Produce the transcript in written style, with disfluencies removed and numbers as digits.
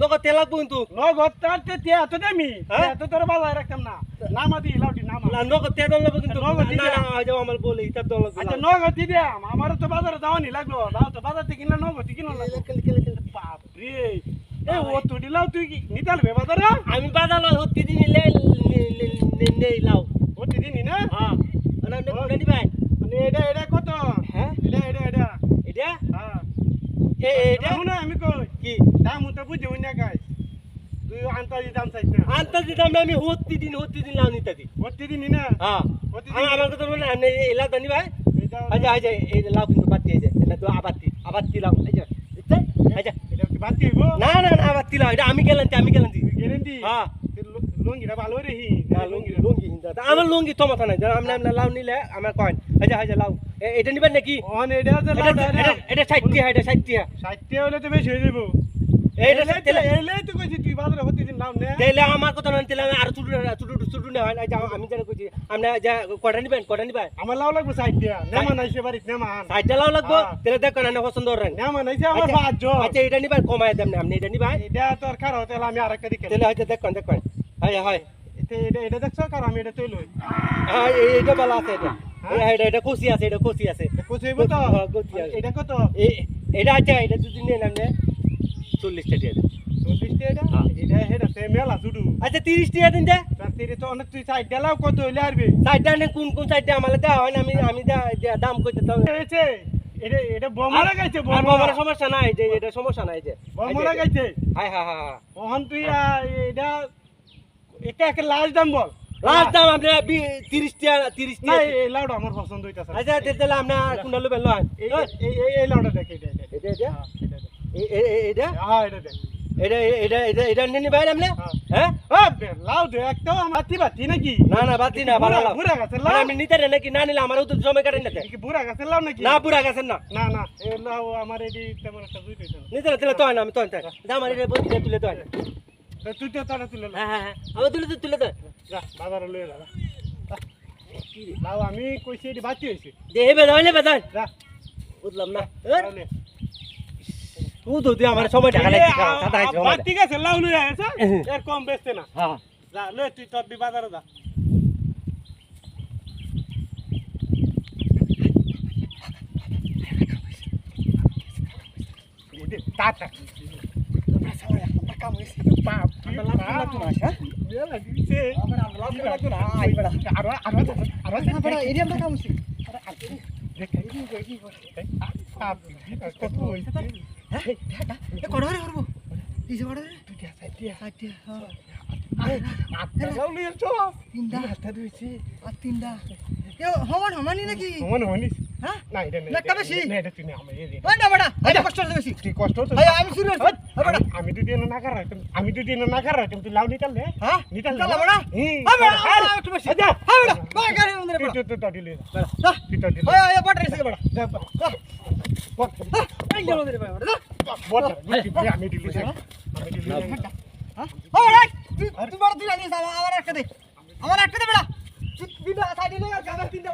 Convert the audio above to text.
নগদ তেল লাগবো কিন্তু নগদ তাতে তে এত দামি এত তোর বাজায় রাখতাম না নামা দি লাউটি নামা নগদ তেল লাগবো কিন্তু নগদ না না যাও আমার বলে হিসাব দেওয়া লাগবে আচ্ছা নগদ দি দে আমার তো বাজারে যাওয়ানি লাগলো দাও তো বাজার থেকে কিনলে নগদ কিনলো না বাপ রে এ ও তো দিলাও তুই কি নিতালবে বাজারে আমি বাজার হতে দিন নেই লাও হতে দিনি না হ্যাঁ না কোনটা নিবাই মানে এটা কত হ্যাঁ এটা এটা হ্যাঁ এটা না আমি কই কি দাম তো বুঝে উনি গাই তুই আন্তাজি দাম চাইছ না আন্তাজি দাম আমি হতে দিন লাও নিতে দি হতে দিনি না হ্যাঁ হতে আমি আমার কথা বলে আমি এলা জানি ভাই এটা আচ্ছা এই লাও কিন্তু বাদ দিয়ে যায় এটা তো আবাতি লাও আচ্ছা আচ্ছা এটা কি বাদ দিব না আবাতি লাও এটা আমি গেলাম গ্যারান্টি হ্যাঁ লঙ্গিটা ভালো রে হি লুঙ্গি আমার লুঙ্গি তো মাথা নাই আমরা লাউ নিলে আমার কয়েন আচ্ছা লাউ এটা নিবেন নাকি অন এটা যে লাউ এটা 60 টাকা এটা 60 টাকা 60 হলে তো বেশি হয়ে যাবো এইটা এলে তো কইছি তুই বাজারে হতে দিন নাম নে তাইলে আমার কথা না তাইলে আর ছোট না হয় আমি জানি কইছি আমরা যা কটা নিবেন আমার লাউ লাগবে 60 টাকা নেমা নাইছে বাড়িতে নেমা 60 টাকা লাউ লাগবে তাহলে দেখো না পছন্দ করেন নেমা নাইছে আমার বাজ আচ্ছা এটা নিবেন কমায় দেন না আপনি এটা নিবেন এটা তোর কার হতে আমি আরেকটা দিকে তাহলে হয়তো দেখুন হয় এটা দেখছো কার আমি এটা তৈল হ্যাঁ এইটা ভালো আছে এটা কুচি আছে কোথায় তো এটা কত এটা আচ্ছা এটা দুদিন নিয়ে নামনে 40 টাকা দিয়ে 40 টাকা এটা হেডা তে মেলা জুডু আচ্ছা 30 টাকা দিন দে তার তিরে তো অনেক তুই 60 টাকা লাউ কত হইলে আরবে 60 টাকা কোন 60 টাকা আমালে দেওয়া হয় না আমি দাম কইতে তো হয়েছে এটা বমরা গাইছে বমরা সমস্যা নাই যে এটা সমস্যা নাই যে বমরা গাইছে হ্যাঁ ওহন তুই এটা এটা একটা লাস্ট দাম বল লাস্ট দাম আপনি 30 টাকা না এই লাউটা আমার পছন্দ হইতাছে আচ্ছা তাহলে আপনি কোনটা লবেন লয় এই লাউটা দেখ এটা এটা হ্যাঁ এটা দেখ এটা নিনি ভাই আপনি হ্যাঁ লাউ দে একটা আমার বাতি নাকি না বাতি না ভালো লাউ বুড়া গাছের লাউ আমি নিতে নাকি না নিলে আমার তো সময় কাটেন না কি বুড়া গাছের লাউ নাকি না বুড়া গাছের না না এই লাউ আমার এডি তেমন একটা জুই হইছে না নিতে তাহলে তো না আমি তো আমার এটা বলি তুলে তো তুই তো তাড়া তুলে হ্যাঁ আমি তুলে তো যা বাজারে লয়ে যা কি লাউ আমি কইছি এডি বাতি হইছে যে হেবে বেদান যা বুঝলাম না তাহলে তুই তো তুই আমার সময় টাকা লাগছে কথা আছে ঠিক আছে লাউ লয়ে আছে এর কম বেচতে না হ্যাঁ যা লয়ে তুই তো বাজারে যা টাটা আমরা সবাই আমরা কাম হইছে বাপ আমরা লাগতো না হ্যাঁ মেলা দিছে আমরা লাগতো না আইবা আর বড় এরিয়া আমরা কাম হইছে দেখ এই বাপ কত হইছে হ্যাঁ এ কড়া রে করব কিসে বড় রে তুই সাইটিয়া হ্যাঁ আচ্ছা লাউলি তো তিনটা হাতে ধুইছি আর তিনটা এ হমানি নাকি হমানি হ্যাঁ না এটা না একটা বেশি না এটা তুই না আমি এই না বড়া এটা কষ্ট হচ্ছে বেশি তুই কষ্ট হচ্ছে আমি শুরু হচ্ছে বড়া আমি তো দিন না করা তুই লাউ নিতাল দে হ্যাঁ নিতাল বড়া হ্যাঁ একটু বেশি যা হ্যাঁ বড়া বাই গাড়ি মন্দিরে বড়া তুই তো দিলে যা তুই তো দিলে ওই বড় রেসে বড়া যা বড় এই গেল রে বড়া বড় আমি দিলি হ্যাঁ ওরে তুই বড় তুই জানিস আমার একটা দে বড়া তুই দিনা সাইডে নে আর গানা তিনটা